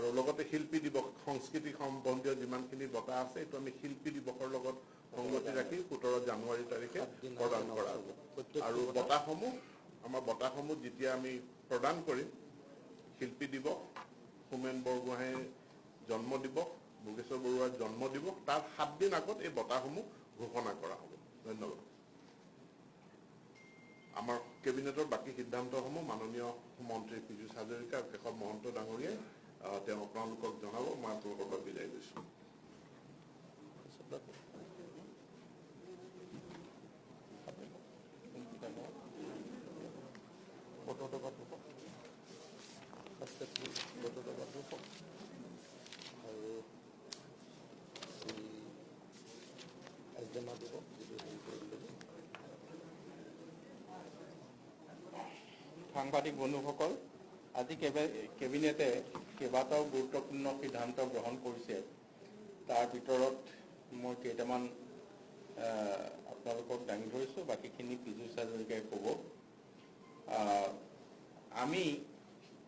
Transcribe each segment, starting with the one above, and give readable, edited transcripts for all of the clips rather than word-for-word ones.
আৰু লগতে শিল্পী দিৱস সংস্কৃতি সম্বন্ধীয় যিমানখিনি বঁটা আছে এইটো আমি শিল্পী দিৱসৰ লগত সংগতি ৰাখি 17 জানুৱাৰী তাৰিখে প্ৰদান কৰা হ'ব আৰু বঁটাসমূহ যেতিয়া আমি প্ৰদান কৰিম শিল্পী দিৱস হোমেন বৰগোহাঁইৰ জন্ম দিৱস ভোগেশ্বৰ বৰুৱাৰ জন্ম দিৱস তাৰ 7 দিন আগত এই বঁটাসমূহ ঘোষণা কৰা হ'ব ধন্যবাদ আমাৰ কেবিনেটৰ বাকি সিদ্ধান্তসমূহ মাননীয় মন্ত্ৰী পীযুষ হাজৰিকা আৰু কেশৱ মহন্ত ডাঙৰীয়াই তেওঁ আপোনালোকক জনাব মই আপোনালোকৰ পৰা বিদায় লৈছো সাংবাদিক বন্ধুসকল আজি কেবিনেটে কেইবাটাও গুৰুত্বপূৰ্ণ সিদ্ধান্ত গ্ৰহণ কৰিছে তাৰ ভিতৰত মই কেইটামান আপোনালোকক দাঙি ধৰিছোঁ বাকীখিনি পীযুষ হাজৰিকাই ক'ব আমি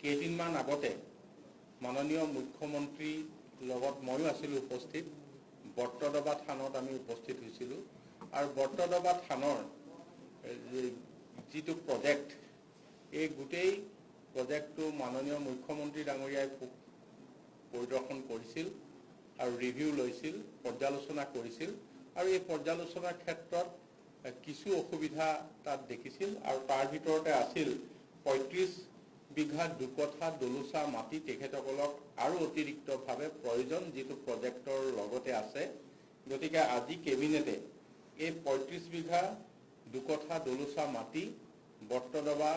কেইদিনমান আগতে মাননীয় মুখ্যমন্ত্ৰীৰ লগত ময়ো আছিলোঁ উপস্থিত বৰ্তদবা থানত আমি উপস্থিত হৈছিলোঁ আৰু বৰ্তদবা থানৰ যিটো প্ৰজেক্ট এই গোটেই প্ৰজেক্টটো মাননীয় মুখ্যমন্ত্ৰী ডাঙৰীয়াই পৰিদৰ্শন কৰিছিল আৰু ৰিভিউ লৈছিল পৰ্যালোচনা কৰিছিল আৰু এই পৰ্যালোচনাৰ ক্ষেত্ৰত কিছু অসুবিধা তাত দেখিছিল আৰু তাৰ ভিতৰতে আছিল 35 বিঘা দুকঠা দলুচা মাটি তেখেতসকলক আৰু অতিৰিক্তভাৱে প্ৰয়োজন যিটো প্ৰজেক্টৰ লগতে আছে গতিকে আজি কেবিনেটে এই 35 বিঘা দুকঠা দলুচা মাটি বৰ্তদবা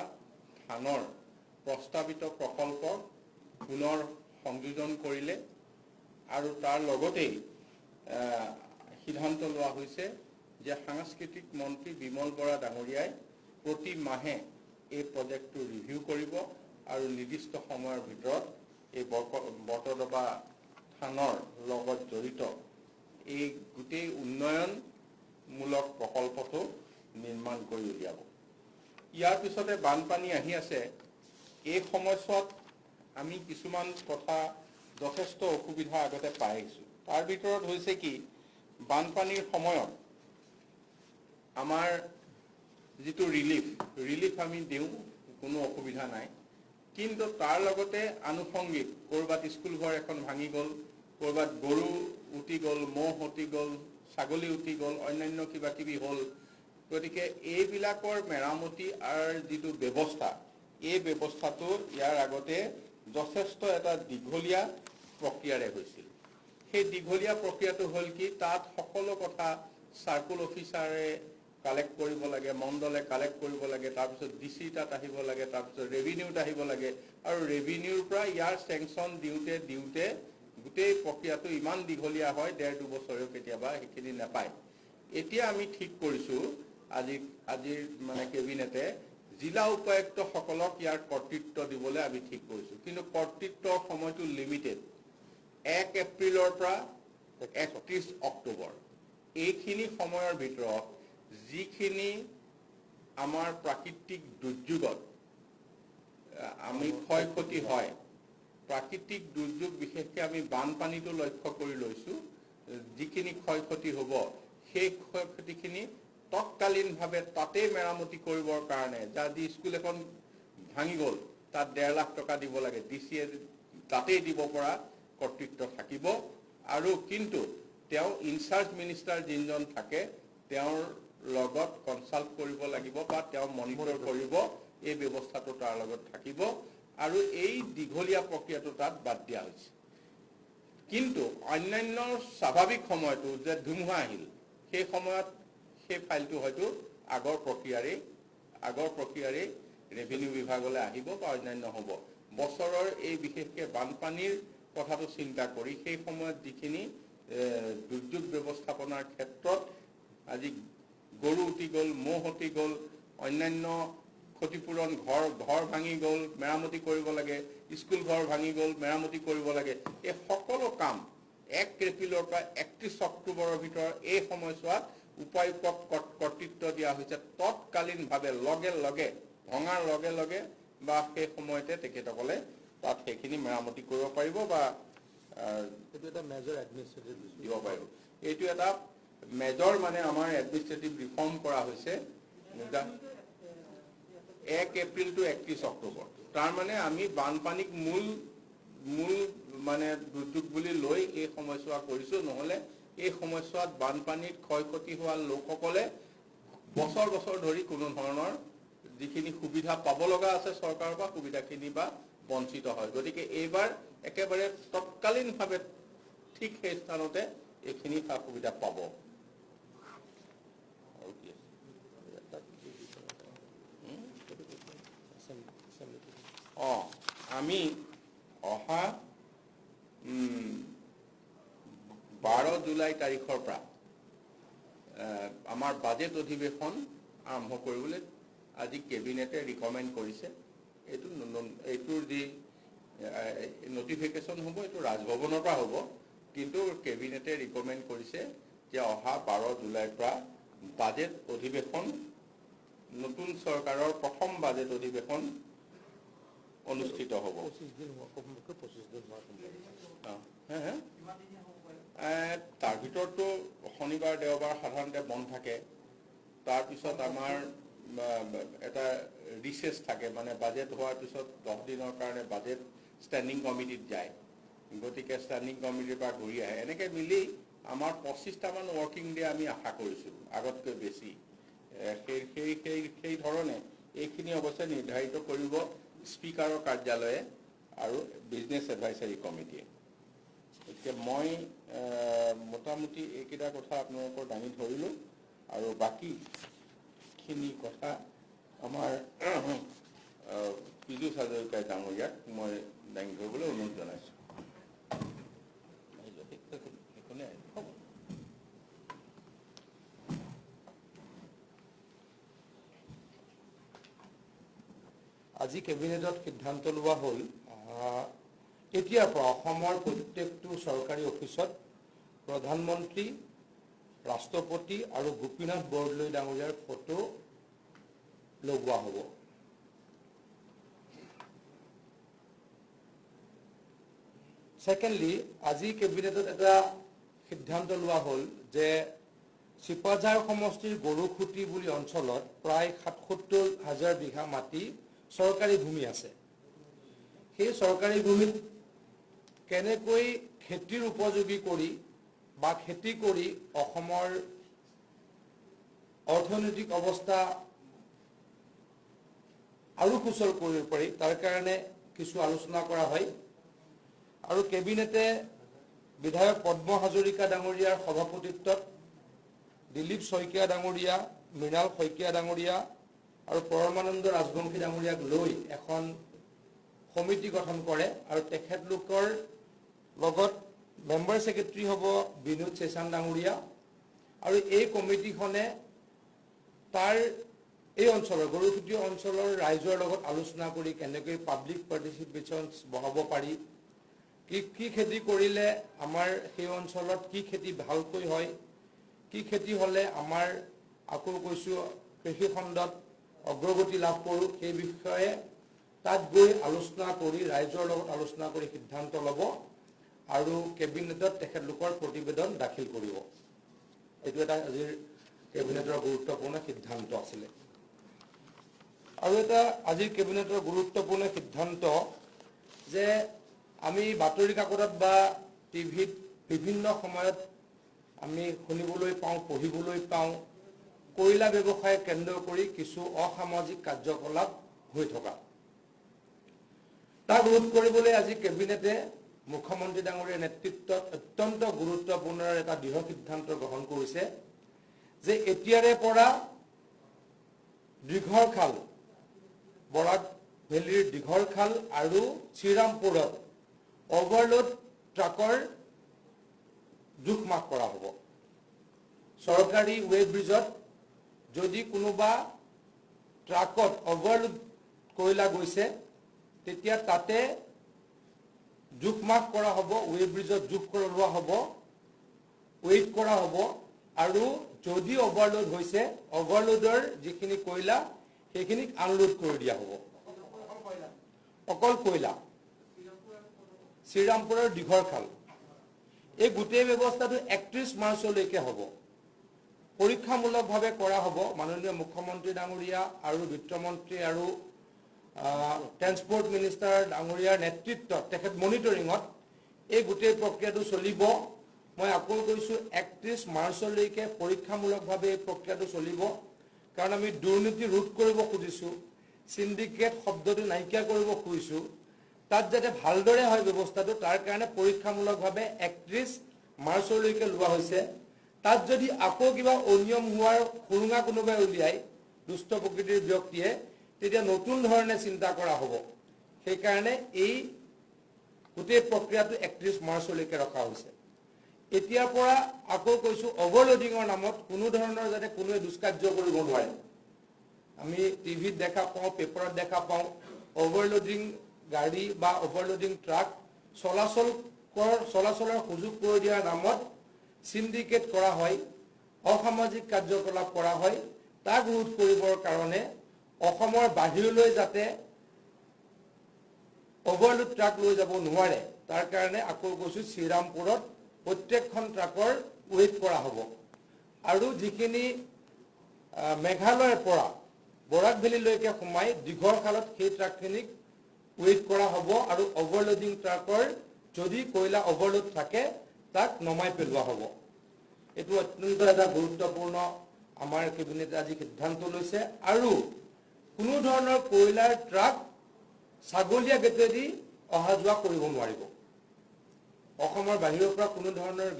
থানৰ প্ৰস্তাৱিত প্ৰকল্প পুনৰ সংযোজন কৰিলে আৰু তাৰ লগতেই সিদ্ধান্ত লোৱা হৈছে যে সাংস্কৃতিক মন্ত্ৰী বিমল বৰা ডাঙৰীয়াই প্ৰতি মাহে এই প্ৰজেক্টটো ৰিভিউ কৰিব আৰু নিৰ্দিষ্ট সময়ৰ ভিতৰত এই বৰ্তদবা থানৰ লগত জড়িত এই গোটেই উন্নয়নমূলক প্ৰকল্পটো নিৰ্মাণ কৰি উলিয়াব ইয়াৰ পিছতে বানপানী আহি আছে এই সময়ছোৱাত আমি কিছুমান কথা যথেষ্ট অসুবিধা আগতে পাই আহিছোঁ তাৰ ভিতৰত হৈছে কি বানপানীৰ সময়ত আমাৰ যিটো ৰিলিফ আমি দিওঁ কোনো অসুবিধা নাই কিন্তু তাৰ লগতে আনুষংগিক কৰবাত স্কুল ঘৰ এখন ভাঙি গ'ল কৰবাত গৰু উটি গ'ল মহ উটি গ'ল ছাগলী উটি গ'ল অন্যান্য কিবা কিবি হ'ল গতিকে এইবিলাকৰ মেৰামতি আৰু যিটো ব্যৱস্থা এই ব্যৱস্থাটো ইয়াৰ আগতে যথেষ্ট এটা দীঘলীয়া প্ৰক্ৰিয়াৰে হৈছিল সেই দীঘলীয়া প্ৰক্ৰিয়াটো হ'ল কি তাত সকলো কথা সাৰ্কুল অফিচাৰে কালেক্ট কৰিব লাগে মণ্ডলে কালেক্ট কৰিব লাগে তাৰপিছত ডিসি তাত আহিব লাগে তাৰপিছত ৰেভিনিউত আহিব লাগে আৰু ৰেভিনিউৰ পৰা ইয়াৰ চেংচন দিওঁতে গোটেই প্ৰক্ৰিয়াটো ইমান দীঘলীয়া হয় 1.5-2 বছৰেও কেতিয়াবা সেইখিনি নাপায় এতিয়া আমি ঠিক কৰিছোঁ আজিৰ মানে কেবিনেটে জিলা উপায়ুক্ত সকলক ইয়াৰ কৰ্তৃত্ব দিবলৈ আমি ঠিক কৰিছোঁ কিন্তু কৰ্তৃত্বৰ সময়টো লিমিটেড 1 এপ্ৰিলৰ পৰা 31 অক্টোবৰ এইখিনি সময়ৰ ভিতৰত যিখিনি আমাৰ প্ৰাকৃতিক দুৰ্যোগত আমি ক্ষয়ক্ষতি হয় প্ৰাকৃতিক দুৰ্যোগ বিশেষকৈ আমি বানপানীটো লক্ষ্য কৰি লৈছোঁ যিখিনি ক্ষয়ক্ষতি হ'ব সেই ক্ষয়ক্ষতিখিনি তৎকালীনভাৱে তাতে মেৰামতি কৰিবৰ কাৰণে যদি স্কুল এখন ভাঙি গ'ল তাত 1.5 লাখ টকা দিব লাগে ডিচিয়ে তাতেই দিব পৰা কৰ্তৃত্ব থাকিব আৰু কিন্তু তেওঁ ইনচাৰ্জ মিনিষ্টাৰ যিজন থাকে তেওঁৰ লগত কনসাল্ট কৰিব লাগিব বা তেওঁ মনিটৰ কৰিব এই ব্যৱস্থাটো তাৰ লগত থাকিব আৰু এই দীঘলীয়া প্ৰক্ৰিয়াটো তাত বাদ দিয়া হৈছে কিন্তু অন্যান্য স্বাভাৱিক সময়টো যে ধুমুহা আহিল সেই সময়ত সেই ফাইলটো হয়তো আগৰ প্ৰক্ৰিয়াৰে ৰেভিনিউ বিভাগলৈ আহিব বা অন্যান্য হ'ব বছৰৰ এই বিশেষকৈ বানপানীৰ কথাটো চিন্তা কৰি সেই সময়ত যিখিনি দুৰ্যোগ ব্যৱস্থাপনাৰ ক্ষেত্ৰত আজি গৰু উটি গ'ল মহ উটি গ'ল অন্যান্য ক্ষতিপূৰণ ঘৰ ভাঙি গ'ল মেৰামতি কৰিব লাগে স্কুল ঘৰ ভাঙি গ'ল মেৰামতি কৰিব লাগে এই সকলো কাম 1 এপ্ৰিলৰ পৰা 31 অক্টোবৰৰ ভিতৰত এই সময়ছোৱাত উপায়ুক্তক কৰ্তৃত্ব দিয়া হৈছে তৎকালীনভাৱে লগে লগে ভঙাৰ লগে লগে বা সেই সময়তে তেখেতসকলে তাত সেইখিনি মেৰামতি কৰিব পাৰিব বা এইটো এটা মেজৰ এডমিনিষ্ট্ৰেটিভ দিব পাৰিব। এইটো এটা মেজৰ মানে আমাৰ এডমিনিষ্ট্ৰেটিভ ৰিফৰ্ম কৰা হৈছে 1 এপ্ৰিল to 31 অক্টোবৰ। তাৰ মানে আমি বানপানীক মূল মানে দুৰ্যোগ বুলি লৈ এই সময়ছোৱা কৰিছোঁ, নহ'লে এই সময়ছোৱাত বানপানীত ক্ষয়ক্ষতি হোৱা লোকসকলে বছৰ বছৰ ধৰি কোনো ধৰণৰ যিখিনি সুবিধা পাব লগা আছে চৰকাৰৰ পৰা সুবিধাখিনি বা বঞ্চিত হয়। গতিকে এইবাৰ একেবাৰে তৎকালীনভাৱে ঠিক সেই স্থানতে এইখিনি সা সুবিধা পাব। আমি অহা 12 জুলাই তাৰিখৰ পৰা আমাৰ বাজেট অধিৱেশন আৰম্ভ কৰিবলৈ আজি কেবিনেটে ৰিকমেণ্ড কৰিছে। এইটোৰ যি নটিফিকেশ্যন হ'ব এইটো ৰাজভৱনৰ পৰা হ'ব, কিন্তু কেবিনেটে ৰিকমেণ্ড কৰিছে যে অহা 12 জুলাইৰ পৰা বাজেট অধিৱেশন, নতুন চৰকাৰৰ প্ৰথম বাজেট অধিৱেশন অনুষ্ঠিত হ'ব। 25 দিন তাৰ ভিতৰতো শনিবাৰ দেওবাৰ সাধাৰণতে বন্ধ থাকে। তাৰপিছত আমাৰ এটা ৰিচেছ থাকে, মানে বাজেট হোৱাৰ পিছত 10 দিনৰ কাৰণে বাজেট ষ্টেণ্ডিং কমিটিত যায়। গতিকে ষ্টেণ্ডিং কমিটিৰ পৰা ঘূৰি আহে। এনেকৈ মিলি আমাৰ 25টামান ৱৰ্কিং ডে আমি আশা কৰিছোঁ, আগতকৈ বেছি। সেই ধৰণে এইখিনি অৱশ্যে নিৰ্ধাৰিত কৰিব স্পীকাৰৰ কাৰ্যালয়ে আৰু বিজনেছ এডভাইচাৰী কমিটিয়ে। গতিকে মই মোটামুটি এইকেইটা কথা আপোনালোকৰ দাঙি ধৰিলোঁ, আৰু বাকীখিনি কথা আমাৰ পীযুষ হাজৰিকা ডাঙৰীয়াক মই দাঙি ধৰিবলৈ অনুৰোধ জনাইছোঁ। আজি কেবিনেটত সিদ্ধান্ত লোৱা হ'ল এতিয়াৰ পৰা অসমৰ প্ৰত্যেকটো চৰকাৰী অফিচত প্ৰধানমন্ত্ৰী, ৰাষ্ট্ৰপতি আৰু গোপীনাথ বৰদলৈ ডাঙৰীয়াৰ ফটো লগোৱা হ'ব। ছেকেণ্ডলি, আজি কেবিনেটত এটা সিদ্ধান্ত লোৱা হ'ল যে চিপাঝাৰ সমষ্টিৰ গৰুখুটি বুলি অঞ্চলত প্ৰায় 77,000 বিঘা মাটি চৰকাৰী ভূমি আছে। সেই চৰকাৰী ভূমিত কেনেকৈ খেতিৰ উপযোগী কৰি বা খেতি কৰি অসমৰ অৰ্থনৈতিক অৱস্থা আৰু সুচল কৰিব পাৰি, তাৰ কাৰণে কিছু আলোচনা কৰা হয়। আৰু কেবিনেটে বিধায়ক পদ্ম হাজৰিকা ডাঙৰীয়াৰ সভাপতিত্বত দিলীপ শইকীয়া ডাঙৰীয়া, মৃণাল শইকীয়া ডাঙৰীয়া আৰু পৰমানন্দ ৰাজবংশী ডাঙৰীয়াক লৈ এখন সমিতি গঠন কৰে, আৰু তেখেতলোকৰ লগত মেম্বাৰ ছেক্ৰেটাৰী হ'ব বিনোদ চেচান ডাঙৰীয়া। আৰু এই কমিটিখনে তাৰ এই অঞ্চলৰ গৰুখুটি অঞ্চলৰ ৰাইজৰ লগত আলোচনা কৰি কেনেকৈ পাব্লিক পাৰ্টিচিপেশ্যন বঢ়াব পাৰি, কি খেতি কৰিলে আমাৰ সেই অঞ্চলত কি খেতি ভালকৈ হয়, কি খেতি হ'লে আমাৰ আকৌ কৈছোঁ কৃষি খণ্ডত অগ্ৰগতি লাভ কৰোঁ, সেই বিষয়ে তাত গৈ আলোচনা কৰি ৰাইজৰ লগত আলোচনা কৰি সিদ্ধান্ত ল'ব আৰু কেবিনেটত তেখেতলোকৰ প্ৰতিবেদন দাখিল কৰিব। এইটো এটা আজিৰ কেবিনেটৰ গুৰুত্বপূৰ্ণ সিদ্ধান্ত আছিলে। আৰু এটা আজিৰ কেবিনেটৰ গুৰুত্বপূৰ্ণ সিদ্ধান্ত যে আমি বাতৰি কাকতত বা টিভিত বিভিন্ন সময়ত আমি শুনিবলৈ পাওঁ, পঢ়িবলৈ পাওঁ, কয়লা ব্যৱসায় কেন্দ্ৰ কৰি কিছু অসামাজিক কাৰ্যকলাপ হৈ থকা। তাক ৰোধ কৰিবলৈ আজি কেবিনেটে মুখ্যমন্ত্ৰী ডাঙৰীয়াৰ নেতৃত্বত অত্যন্ত গুৰুত্বপূৰ্ণ এটা দৃঢ় সিদ্ধান্ত গ্ৰহণ কৰিছে যে এতিয়াৰে পৰা দীঘৰখাল, বৰাক ভেলীৰ দীঘৰখাল আৰু শ্ৰীৰামপুৰত অভাৰলোড ট্ৰাকৰ জোখ মাখ কৰা হ'ব। চৰকাৰী ৱে ব্ৰিজত যদি কোনোবা ট্ৰাকত অভাৰলোড কয়লা গৈছে তেতিয়া তাতে জোখ মাখ কৰা হ'ব, ৱে ব্ৰিজত জোখ লোৱা হ'ব, ৱেইট কৰা হ'ব, আৰু যদি অভাৰলোড হৈছে অভাৰলোডৰ যিখিনি কয়লা সেইখিনিক আনলোড কৰি দিয়া হ'ব। অকল কয়লা শ্ৰীৰামপুৰৰ দীঘৰখাল এই গোটেই ব্যৱস্থাটো 31 মাৰ্চলৈকে হ'ব পৰীক্ষামূলকভাৱে কৰা হ'ব মাননীয় মুখ্যমন্ত্ৰী ডাঙৰীয়া আৰু বিত্তমন্ত্ৰী আৰু ট্ৰান্সপোৰ্ট মিনিষ্টাৰ ডাঙৰীয়াৰ নেতৃত্বত তেখেত মনিটৰিঙত এই গোটেই প্ৰক্ৰিয়াটো চলিব মই আকৌ কৈছো 31 মাৰ্চলৈকে পৰীক্ষামূলকভাৱে এই প্ৰক্ৰিয়াটো চলিব কাৰণ আমি দুৰ্নীতি ৰোধ কৰিব খুজিছো সিন্ডিকেট শব্দটো নাইকিয়া কৰিব খুজিছো তাত যাতে ভালদৰে হয় ব্যৱস্থাটো তাৰ কাৰণে পৰীক্ষামূলকভাৱে 31 মাৰ্চলৈকে লোৱা হৈছে তাত যদি আকৌ কিবা অনিয়ম হোৱাৰ খুৰুঙা কোনোবাই উলিয়াই দুষ্ট প্ৰকৃতিৰ ব্যক্তিয়ে তেতিয়া নতুন ধৰণে চিন্তা কৰা হ'ব সেই কাৰণে এই গোটেই প্ৰক্ৰিয়াটো 31 মাৰ্চলৈকে ৰখা হৈছে এতিয়াৰ পৰা আকৌ কৈছো অভাৰলোডিংৰ নামত কোনো ধৰণৰ যাতে কোনোৱে দুষ্কাৰ্য কৰিব নোৱাৰে আমি টিভিত দেখা পাওঁ পেপাৰত দেখা পাওঁ অভাৰলোডিং গাড়ী বা অভাৰলোডিং ট্ৰাক চলাচলৰ সুযোগ কৰি দিয়াৰ নামত সিন্ডিকেট কৰা হয় অসামাজিক কাৰ্যকলাপ কৰা হয় তাক ৰোধ কৰিবৰ কাৰণে অসমৰ বাহিৰলৈ যাতে অভাৰলোড ট্ৰাক লৈ যাব নোৱাৰে তাৰ কাৰণে আকৌ কৈছো শ্ৰীৰামপুৰত প্ৰত্যেকখন ট্ৰাকৰ ৱেইট কৰা হ'ব আৰু যিখিনি মেঘালয়ৰ পৰা বৰাক ভেলীলৈকে সোমাই দীঘৰখালত সেই ট্ৰাকখিনিক ৱেইট কৰা হ'ব আৰু অভাৰলোডিং ট্ৰাকৰ যদি কয়লা অভাৰলোড থাকে তাক নমাই পেলোৱা হ'ব এটো অত্যন্ত এটা গুৰুত্বপূৰ্ণ আমাৰ কেবিনেটে আজি সিদ্ধান্ত লৈছে আৰু কোনো ধৰণৰ কয়লাৰ ট্ৰাক ছাগলীয়া গেটেদি অহা যোৱা কৰিব নোৱাৰিব অসমৰ বাহিৰৰ পৰা কোনো ধৰণৰ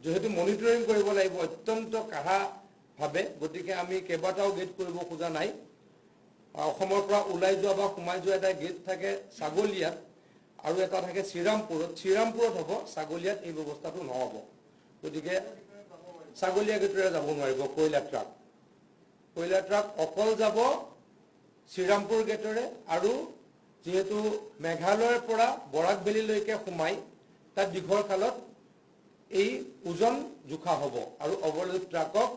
যেহেতু মনিটৰিং কৰিব লাগিব অত্যন্ত কাঢ়া ভাবে গতিকে আমি কেবাটাও গেট কৰিব খোজা নাই অসমৰ পৰা ওলাই যোৱা বা সোমাই যোৱা এটা গেট থাকে ছাগলীয়াত আৰু এটা থাকে শ্ৰীৰামপুৰত হ'ব ছাগলীয়াত এই ব্যৱস্থাটো নহ'ব গতিকে ছাগলীয়া গেটেৰে যাব নোৱাৰিব কয়লা ট্ৰাক অকল যাব শ্ৰীৰামপুৰ গেটেৰে আৰু যেহেতু মেঘালয়ৰ পৰা বৰাক ভেলীলৈকে সোমাই তাত দীঘৰখালত এই ওজন জোখা হ'ব আৰু অভাৰলোড ট্ৰাকক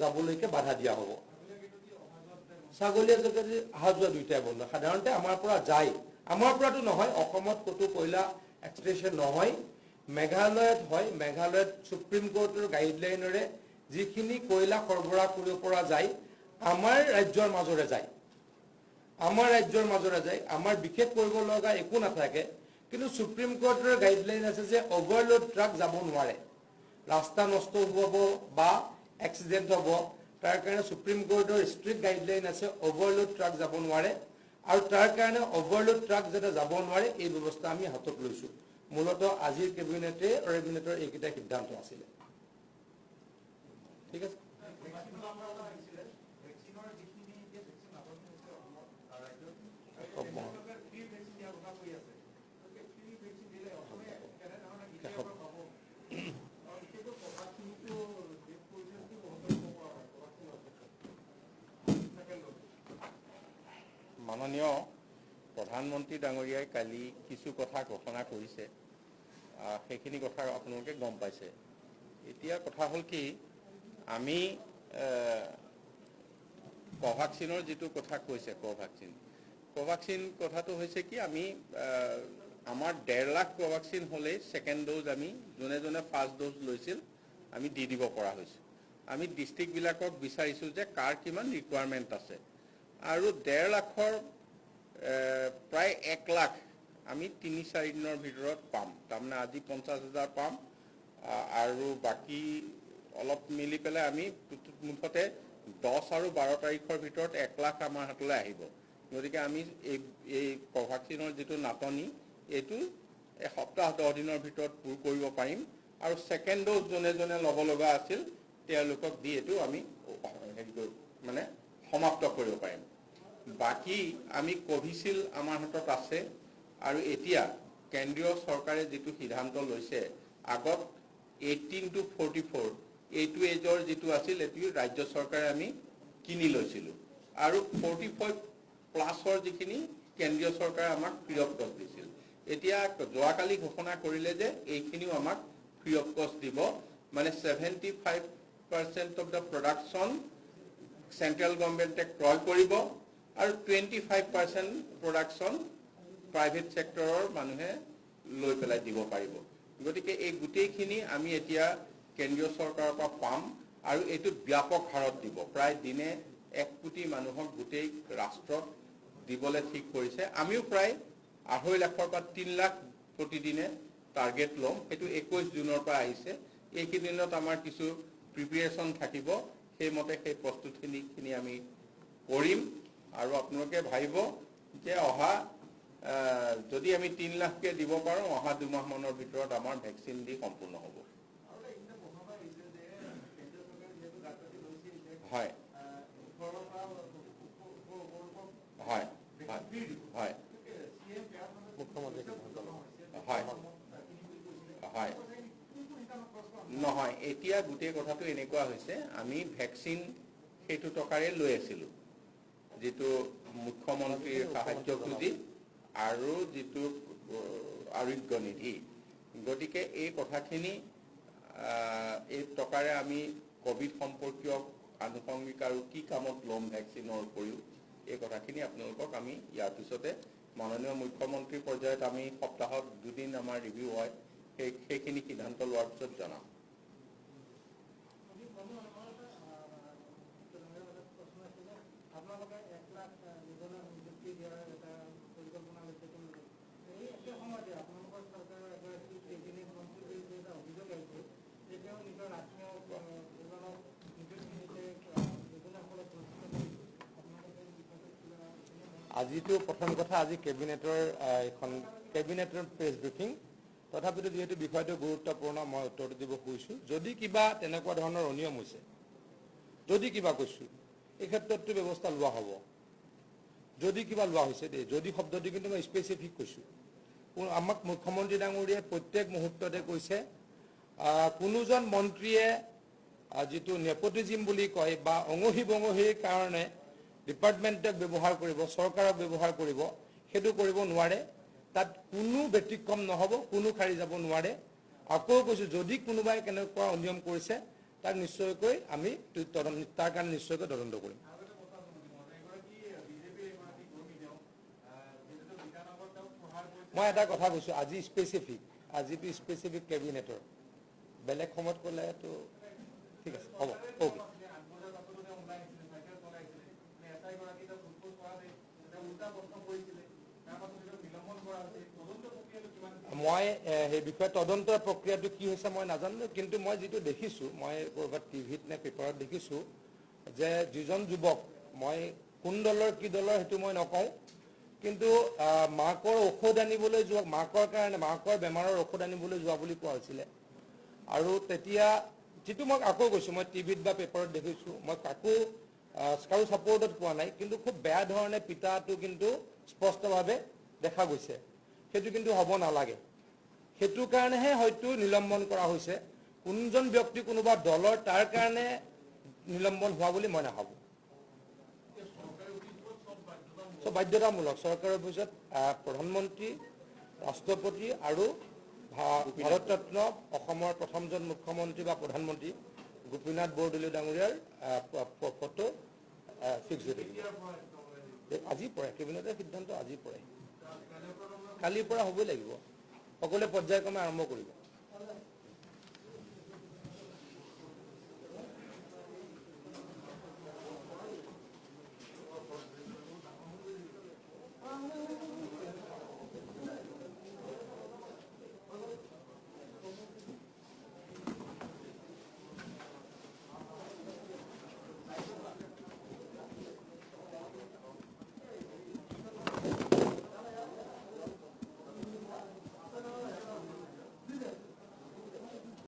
যাবলৈকে বাধা দিয়া হ'ব ছাগলীয়া যোগেদি অহা যোৱা দুইটাই বন্ধ সাধাৰণতে আমাৰ পৰা যায় আমাৰ পৰাটো নহয় অসমত কতো কয়লা এক্সট্ৰেকশ্যন নহয় মেঘালয়ত হয় মেঘালয়ত সুপ্ৰিম কোৰ্টৰ গাইডলাইনৰে যিখিনি কয়লা সৰবৰাহ কৰিব পৰা যায় আমাৰ ৰাজ্যৰ মাজৰে যায় আমাৰ বিশেষ কৰিব লগা একো নাথাকে কিন্তু সুপ্ৰিম কোৰ্টৰ গাইডলাইন আছে যে অভাৰলোড ট্ৰাক যাব নোৱাৰে ৰাস্তা নষ্ট হ'ব বা এক্সিডেন্ট হ'ব তাৰ কাৰণে সুপ্ৰিম কোৰ্টৰ ষ্ট্ৰিক্ট গাইডলাইন আছে অভাৰলোড ট্ৰাক যাব নোৱাৰে আৰু তাৰ কাৰণে অভাৰলোড ট্ৰাক যাতে যাব নোৱাৰে এই ব্যৱস্থা আমি হাতত লৈছো মূলতঃ আজিৰ কেবিনেটৰ এইকেইটা সিদ্ধান্ত আছিলে ঠিক আছে মাননীয় প্ৰধানমন্ত্ৰী ডাঙৰীয়াই কালি কিছু কথা ঘোষণা কৰিছে সেইখিনি কথা আপোনালোকে গম পাইছে এতিয়া কথা হ'ল কি আমি কোভাক্সিনৰ যেটো কথা কৈছে কোভাক্সিন কথাটো হৈছে কি আমি আমাৰ 1.5 লাখ কোভাক্সিন হলে সেকেন্ড ডোজ আমি জনে ফাৰ্স্ট ডোজ লৈছিল আমি দি দিব পৰা হৈছে আমি ডিস্ট্ৰিক্ট বিলাকক বিচাৰিছো যে কাৰ কিমান ৰিকোয়াৰমেন্ট আছে আৰু 1.5 লাখৰ প্ৰায় 1 লাখ আমি 3-4 দিনৰ ভিতৰত পাম তাৰমানে আজি 50,000 পাম আৰু বাকি অলপ মিলি পেলে আমি মুঠতে 10 আৰু 12 তাৰিখৰ ভিতৰত 1 লাখ আমাৰ হাতলৈ আহিব গতিকে আমি এই কোভাক্সিনৰ যেটো নাটনি এটো এসপ্তাহ 10 দিনৰ ভিতৰত পূৰ কৰিব পাৰিম আৰু সেকেন্ড ডোজ জনে ল'ব লগা আছিল তেওঁলোকক দি এটো আমি মানে সমাপ্ত কৰিব পাৰিম বাকি আমি কোভিশিল্ড আমাৰ হাতত আছে আৰু এতিয়া কেন্দ্ৰীয় চৰকাৰে যেটো সিদ্ধান্ত লৈছে আগত 18 to 44 এইটো এজৰ যেটো আছিল এটো ৰাজ্য চৰকাৰে আমি কিনি লৈছিল আৰু 45 প্লাছৰ যিখিনি কেন্দ্ৰীয় চৰকাৰে আমাক ফ্ৰী অফ কষ্ট দিছিল এতিয়া যোৱাকালি ঘোষণা কৰিলে যে এইখিনিও আমাক ফ্ৰী অফ কষ্ট দিব মানে 75% অফ দা প্ৰডাকশন সেন্ট্ৰাল গভৰ্নমেন্টে ক্ৰয় কৰিব আৰু 25% প্ৰডাকশন প্ৰাইভেট সেক্টৰৰ মানুহে লৈ পেলাই দিব পাৰিব। গতিকে এই গোটেইখিনি আমি এতিয়া কেন্দ্ৰীয় চৰকাৰৰ পৰা পাম আৰু এইটো ব্যাপক হাৰত দিব। প্ৰায় দিনে 1 কোটি মানুহক গোটেই ৰাষ্ট্ৰত দিবলৈ ঠিক কৰিছে। আমিও প্ৰায় 2.5 লাখৰ পৰা 3 লাখ প্ৰতিদিনে টাৰ্গেট ল'ম। সেইটো 21 জুনৰ পৰা আহিছে। এইকেইদিনত আমাৰ কিছু প্ৰিপেৰেশ্যন থাকিব, সেইমতে সেই প্ৰস্তুতিখিনি আমি কৰিম। আৰু আপোনালোকে ভাবিব যে যদি আমি 3 লাখকে দিব পাৰোঁ, অহা 2 মাহমানৰ ভিতৰত আমাৰ ভেকচিন দি সম্পূৰ্ণ হ'ব। হয় হয় হয় হয় হয় নহয়, এতিয়া গোটেই কথাটো এনেকুৱা হৈছে, আমি ভেকচিন সেইটো টকাৰে লৈ আছিলোঁ, যিটো মুখ্যমন্ত্ৰীৰ সাহায্য পুঁজি আৰু যিটো আৰোগ্য নিধি। গতিকে এই কথাখিনি এই টকাৰে আমি কোভিড সম্পৰ্কীয় আনুষংগিক আৰু কি কামত ল'ম ভেকচিনৰ উপৰিও, এই কথাখিনি আপোনালোকক আমি ইয়াৰ পিছতে মাননীয় মুখ্যমন্ত্ৰী পৰ্যায়ত আমি সপ্তাহত 2 দিন আমাৰ ৰিভিউ হয়, সেইখিনি সিদ্ধান্ত লোৱাৰ পিছত জনাম। আজিতো প্ৰথম কথা, আজি এখন কেবিনেটৰ প্ৰেছ ব্ৰিফিং। তথাপিতো যিহেতু বিষয়টো গুৰুত্বপূৰ্ণ, মই উত্তৰটো দিব খুজিছোঁ। যদি কিবা তেনেকুৱা ধৰণৰ অনিয়ম হৈছে, যদি কিবা কৈছোঁ, এই ক্ষেত্ৰততো ব্যৱস্থা লোৱা হ'ব। যদি কিবা লোৱা হৈছে দেই, যদি শব্দটো কিন্তু মই স্পেচিফিক কৈছোঁ। আমাক মুখ্যমন্ত্ৰী ডাঙৰীয়াই প্ৰত্যেক মুহূৰ্ততে কৈছে, কোনোজন মন্ত্ৰীয়ে যিটো নেপোটিজিম বুলি কয় বা অঙহী বঙহীৰ কাৰণে ডিপাৰ্টমেণ্টক ব্যৱহাৰ কৰিব, চৰকাৰক ব্যৱহাৰ কৰিব, সেইটো কৰিব নোৱাৰে। তাত কোনো ব্যতিক্ৰম নহ'ব, কোনো খাৰি যাব নোৱাৰে। আকৌ কৈছোঁ, যদি কোনোবাই কেনেকুৱা অনিয়ম কৰিছে, তাক নিশ্চয়কৈ আমি তাৰ কাৰণে নিশ্চয়কৈ তদন্ত কৰিম। মই এটা কথা কৈছোঁ, আজি স্পেচিফিক, আজিতো স্পেচিফিক কেবিনেটৰ, বেলেগ সময়ত ক'লেতো ঠিক আছে, হ'ব অ'কে। মই সেই বিষয়ে তদন্তৰ প্ৰক্ৰিয়াটো কি হৈছে মই নাজানো, কিন্তু মই যিটো দেখিছোঁ, মই ক'ৰবাত টিভিত নে পেপাৰত দেখিছোঁ যে যিজন যুৱক, মই কোন দলৰ কি দলৰ সেইটো মই নকওঁ, কিন্তু মাকৰ ঔষধ আনিবলৈ যোৱা, মাকৰ বেমাৰৰ ঔষধ আনিবলৈ যোৱা বুলি কোৱা হৈছিলে। আৰু তেতিয়া যিটো মই আকৌ কৈছোঁ, মই টিভিত বা পেপাৰত দেখিছোঁ, মই কাৰো ছাপোৰ্টত পোৱা নাই, কিন্তু খুব বেয়া ধৰণে পিতাটো কিন্তু স্পষ্টভাৱে দেখা গৈছে। সেইটো কিন্তু হ'ব নালাগে। সেইটো কাৰণেহে হয়তো নিলম্বন কৰা হৈছে। কোনজন ব্যক্তি কোনোবা দলৰ তাৰ কাৰণে নিলম্বন হোৱা বুলি মই নাভাবোঁ। চব বাধ্যতামূলক। চৰকাৰৰ পিছত প্ৰধানমন্ত্ৰী, ৰাষ্ট্ৰপতি আৰু ভাৰতৰত্ন অসমৰ প্ৰথমজন মুখ্যমন্ত্ৰী বা প্ৰধানমন্ত্ৰী গোপীনাথ বৰদলৈ ডাঙৰীয়াৰ ফটো ফিক্স হৈ থাকিব। আজি পৰে, কেবিনেটৰ সিদ্ধান্ত আজি পৰে, কালিৰ পৰা হ'বই লাগিব। সকলোৱে পৰ্যায়ক্ৰমে আৰম্ভ কৰিব।